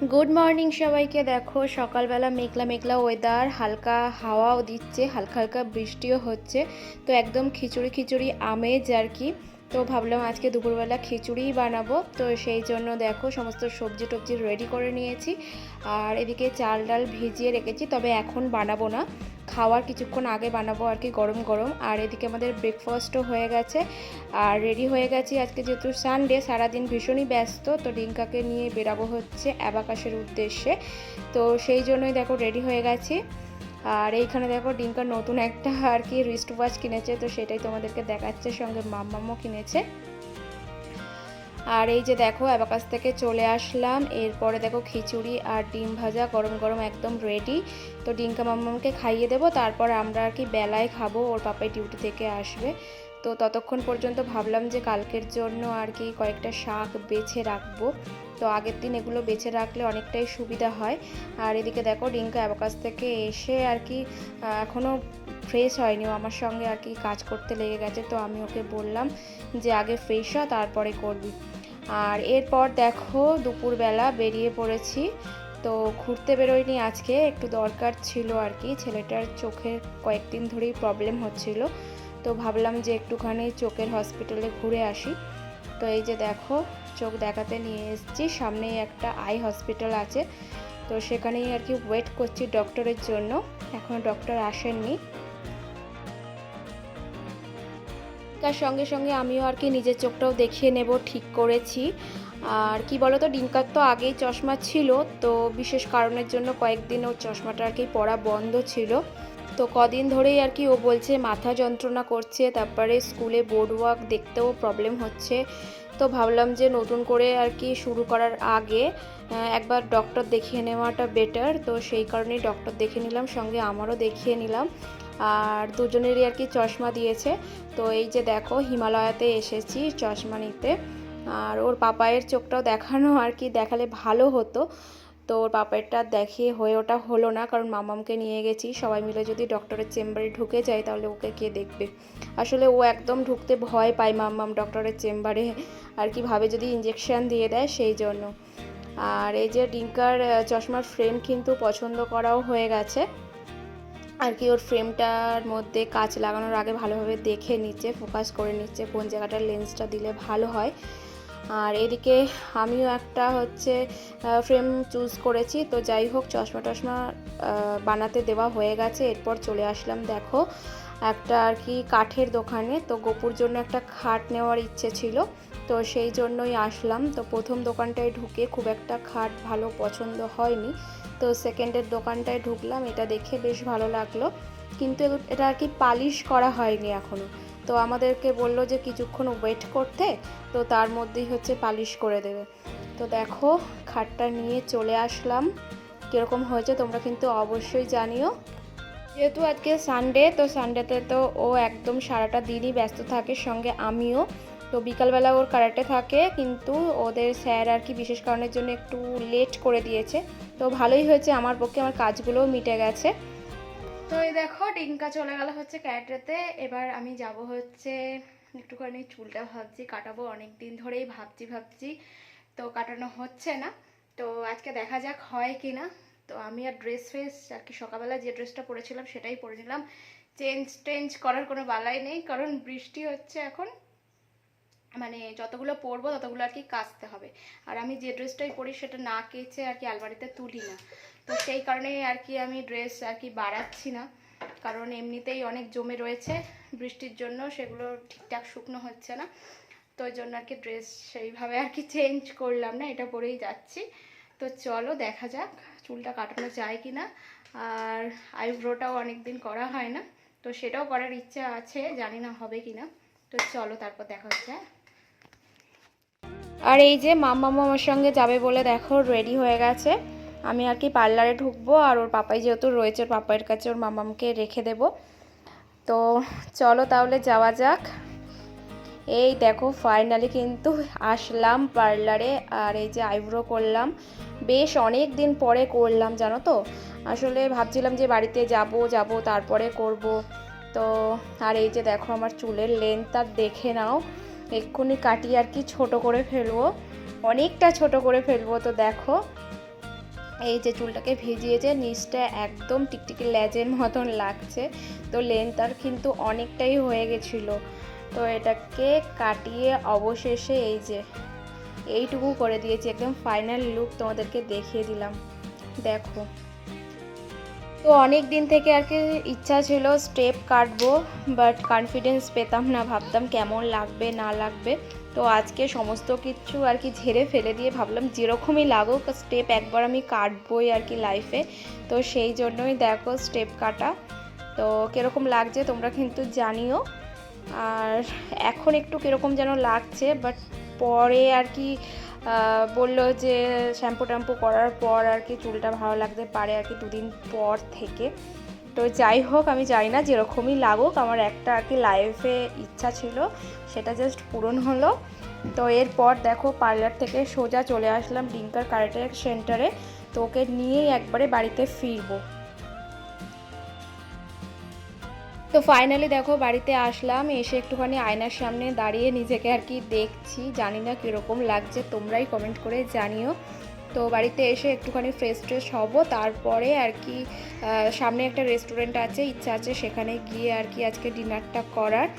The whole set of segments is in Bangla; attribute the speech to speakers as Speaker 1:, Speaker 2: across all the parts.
Speaker 1: গুড মর্নিং সবাইকে। দেখো সকালবেলা মেঘলা মেঘলা ওয়েদার, হালকা হাওয়াও দিচ্ছে, হালকা হালকা বৃষ্টিও হচ্ছে। তো একদম খিচুড়ি খিচুড়ি আমেজ আর কি। তো ভাবলাম আজকে দুপুরবেলা খিচুড়িই বানাবো। তো সেই জন্য দেখো সমস্ত সবজি টবজি রেডি করে নিয়েছি। আর এদিকে চাল ডাল ভিজিয়ে রেখেছি, তবে এখন বানাবো না, খাওয়ার কিছুক্ষণ আগে বানাবো আর কি, গরম গরম। আর এদিকে আমাদের ব্রেকফাস্টও হয়ে গেছে আর রেডি হয়ে গেছি। আজকে যেহেতু সানডে, সারাদিন ভীষণই ব্যস্ত, তো ডিঙ্কাকে নিয়ে বেরাবো হচ্ছে অ্যাবাকাসের উদ্দেশ্যে। তো সেই জন্যই দেখো রেডি হয়ে গেছি। আর এইখানে দেখো ডিঙ্কার নতুন একটা আর কি রিস্ট ওয়াচ কিনেছে, তো সেটাই তোমাদেরকে দেখাচ্ছে, সঙ্গে মাম্মামও কিনেছে। আর এই যে দেখো অ্যাবাকাস থেকে চলে আসলাম, এরপরে দেখো খিচুড়ি আর ডিম ভাজা গরম গরম একদম রেডি। তো ডিঙ্কা মাম্মামকে খাইয়ে দেবো, তারপর আমরা আর কি বেলায় খাবো, ওর পাপাই ডিউটি থেকে আসবে। তো ততক্ষণ পর্যন্ত ভাবলাম যে কালকের জন্য আর কি কয়েকটা শাক বেছে রাখবো। তো আগের দিন এগুলো বেছে রাখলে অনেকটাই সুবিধা হয়। আর এদিকে দেখো ডিঙ্কা অ্যাবাকাস থেকে এসে আর কি এখনও ফ্রেশ হয়নি, ও আমার সঙ্গে আর কি কাজ করতে লেগে গেছে। তো আমি ওকে বললাম যে আগে ফ্রেশ হ, তারপরে করবি। আর এরপর দেখো দুপুরবেলা বেরিয়ে পড়েছি। তো ঘুরতে বেরোয়নি আজকে, একটু দরকার ছিল আর কি, ছেলেটার চোখের কয়েকদিন ধরেই প্রবলেম হচ্ছিল। তো ভাবলাম যে একটুখানি চোখের হসপিটালে ঘুরে আসি। তো এই যে দেখো চোখ দেখাতে নিয়ে এসেছি, সামনেই একটা আই হসপিটাল আছে। তো সেখানেই আর কি ওয়েট করছি ডক্টরের জন্য, এখনও ডক্টর আসেননি। তার সঙ্গে সঙ্গে আমিও আর কি নিজের চোখটাও দেখিয়ে নেব, ঠিক করেছি। আর কি বলো তো, ডিঙ্কার তো আগেই চশমা ছিল, তো বিশেষ কারণের জন্য কয়েকদিন ওর চশমাটা আর কি পরা বন্ধ ছিল। তো কদিন ধরেই আর কি ও বলছে মাথা যন্ত্রণা করছে, তারপরে স্কুলে বোর্ড ওয়ার্ক দেখতেও প্রবলেম হচ্ছে। তো ভাবলাম যে নতুন করে আর কি শুরু করার আগে একবার ডক্টর দেখিয়ে নেওয়াটা বেটার। তো সেই কারণেই ডক্টর দেখে নিলাম, সঙ্গে আমারও দেখিয়ে নিলাম। আর দুজনেরই আর কি চশমা দিয়েছে। তো এই যে দেখো হিমালয়াতে এসেছি চশমা নিতে। আর ওর পাপায়ের চোখটাও দেখানো আর কি, দেখালে ভালো হতো। তো ওর পাপায়েরটা দেখিয়ে হয়ে ওটা হলো না, কারণ মামামকে নিয়ে গেছি। সবাই মিলে যদি ডক্টরের চেম্বারে ঢুকে যায় তাহলে ওকে কে দেখবে। আসলে ও একদম ঢুকতে ভয় পায় মাম্মাম ডক্টরের চেম্বারে, আর কি ভাবে যদি ইঞ্জেকশন দিয়ে দেয়, সেই জন্য। আর এই যে ডিঙ্কার চশমার ফ্রেম কিন্তু পছন্দ করাও হয়ে গেছে আর কি। ওর ফ্রেমটার মধ্যে কাঁচ লাগানোর আগে ভালোভাবে দেখে নিচ্ছে, ফোকাস করে নিচ্ছে কোন জায়গাটার লেন্সটা দিলে ভালো হয়। আর এদিকে আমিও একটা হচ্ছে ফ্রেম চুজ করেছি। তো যাই হোক, চশমা টশমা বানাতে দেওয়া হয়ে গেছে। এরপর চলে আসলাম দেখো একটা আর কি কাঠের দোকানে। তো গোপুর জন্য একটা খাট নেওয়ার ইচ্ছে ছিল, তো সেই জন্যই আসলাম। তো প্রথম দোকানটায় ঢুকে খুব একটা খাট ভালো পছন্দ হয়নি। তো সেকেন্ডের দোকানটায় ঢুকলাম, এটা দেখে বেশ ভালো লাগলো, কিন্তু এটা আর কি পালিশ করা হয়নি এখনও। তো আমাদেরকে বললো যে কিছুক্ষণ ওয়েট করতে, তো তার মধ্যেই হচ্ছে পালিশ করে দেবে। তো দেখো খাটটা নিয়ে চলে আসলাম, কীরকম হয়েছে তোমরা কিন্তু অবশ্যই জানিও। যেহেতু আজকে সানডে, তো সানডেতে তো ও একদম সারাটা দিনই ব্যস্ত থাকে, সঙ্গে আমিও। তো বিকালবেলা ওর কারাটে থাকে, কিন্তু ওদের স্যার আর কি বিশেষ কারণের জন্য একটু লেট করে দিয়েছে। তো ভালোই হয়েছে আমার পক্ষে, আমার কাজগুলোও মিটে গেছে। তো এই দেখো ডিঙ্কা চলে গেল হচ্ছে ক্যারাটেতে। এবার আমি যাব হচ্ছে একটুখানি চুলটা ভাবছি কাটাবো, অনেক দিন ধরেই ভাবছি, তো কাটানো হচ্ছে না। তো আজকে দেখা যাক হয় কি না। তো আমি আর ড্রেস ফ্রেস আর কি সকালবেলা যে ড্রেসটা পরেছিলাম সেটাই পরে নিলাম, চেঞ্জ করার কোনো বালাই নেই, কারণ বৃষ্টি হচ্ছে এখন, মানে যতগুলো পরবো ততগুলো আর কি কাচতে হবে। আর আমি যে ড্রেসটাই পরি সেটা না কেচে আর কি আলমারিতে তুলি না। তো সেই কারণে আর কি আমি ড্রেস আর কি বাড়াচ্ছি না, কারণ এমনিতেই অনেক জমে রয়েছে বৃষ্টির জন্য, সেগুলো ঠিকঠাক শুকনো হচ্ছে না। তো ওই জন্য আর কি ড্রেস সেইভাবে আর কি চেঞ্জ করলাম না, এটা পরেই যাচ্ছি। তো চলো দেখা যাক চুলটা কাটানো যায় কি না। আর আইব্রোটাও অনেক দিন করা হয় না, তো সেটাও করার ইচ্ছা আছে, জানি না হবে কি না। তো চলো তারপর দেখা হচ্ছে। আর এই যে মাম্মা আমার সঙ্গে যাবে বলে দেখো রেডি হয়ে গেছে। আমি আর কি পার্লারে ঢুকবো, আর ওর পাপাই যেহেতু রয়েছে, ওর পাপাইয়ের কাছে ওর মামামকে রেখে দেব। তো চলো তাহলে যাওয়া যাক। এই দেখো ফাইনালি কিন্তু আসলাম পার্লারে, আর এই যে আইব্রো করলাম, বেশ অনেক দিন পরে করলাম জানো তো। আসলে ভাবছিলাম যে বাড়িতে যাব তারপরে করব। তো আর এই যে দেখো আমার চুলের লেন্থ আর দেখে নাও, এক্ষুনি কাটিয়ে আর কি ছোট করে ফেলবো, অনেকটা ছোট করে ফেলবো। তো দেখো এই যে চুলটাকে ভিজিয়েছে, নিচটা একদম টিকটিকি লেজের মতন লাগছে। তো লেন্থ কিন্তু অনেকটাই হয়ে গেছিলো। তো এটাকে কাটিয়ে অবশেষে এই যে এইটুকু করে দিয়েছি, একদম ফাইনাল লুক তোমাদেরকে দেখিয়ে দিলাম, দেখো। তো অনেক দিন থেকে আর কি ইচ্ছা ছিল স্টেপ কাটবো, বাট কনফিডেন্স পেতাম না, ভাবতাম কেমন লাগবে না লাগবে। তো আজকে সমস্ত কিছু আর কি ঝেড়ে ফেলে দিয়ে ভাবলাম যেরকমই লাগুক স্টেপ একবার আমি কাটবই আর কি লাইফে। তো সেই জন্যই দেখো স্টেপ কাটা। তো কীরকম লাগছে তোমরা কিন্তু জানিও। আর এখন একটু কীরকম যেন লাগছে, বাট পরে আর কি বললো যে শ্যাম্পু ট্যাম্পু করার পর আর কি চুলটা ভালো লাগতে পারে আর কি 2 দিন পর থেকে। তো যাই হোক, আমি জানি না যেরকমই লাগুক, আমার একটা আর কি লাইফে ইচ্ছা ছিল, সেটা জাস্ট পূরণ হলো। তো এরপর দেখো পার্লার থেকে সোজা চলে আসলাম ডিঙ্কার কারেক্টার সেন্টারে। তো ওকে নিয়েই একবারে বাড়িতে ফিরবো। তো ফাইনালি দেখো বাড়িতে আসলাম, এসে একটুখানি আয়নার সামনে দাঁড়িয়ে নিজেকে আর কি দেখছি, জানি না কীরকম লাগছে, তোমরাই কমেন্ট করে জানিও। তো বাড়িতে এসে একটুখানি ফ্রেশ ট্রেশ হবো, তারপরে আর কি সামনে একটা রেস্টুরেন্ট আছে, ইচ্ছা আছে সেখানে গিয়ে আর কি আজকে ডিনারটা করার।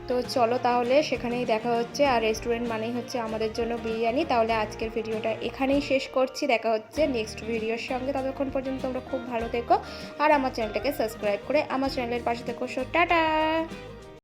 Speaker 1: তো চলো তাহলে সেখানেই দেখা হচ্ছে। আর রেস্টুরেন্ট মানেই হচ্ছে আমাদের জন্য বিরিয়ানি। তাহলে আজকের ভিডিওটা এখানেই শেষ করছি, দেখা হচ্ছে নেক্সট ভিডিওর সঙ্গে। ততক্ষণ পর্যন্ত তোমরা খুব ভালো থেকো আর আমার চ্যানেলটাকে সাবস্ক্রাইব করে আমার চ্যানেলের পাশে থেকো। টাটা।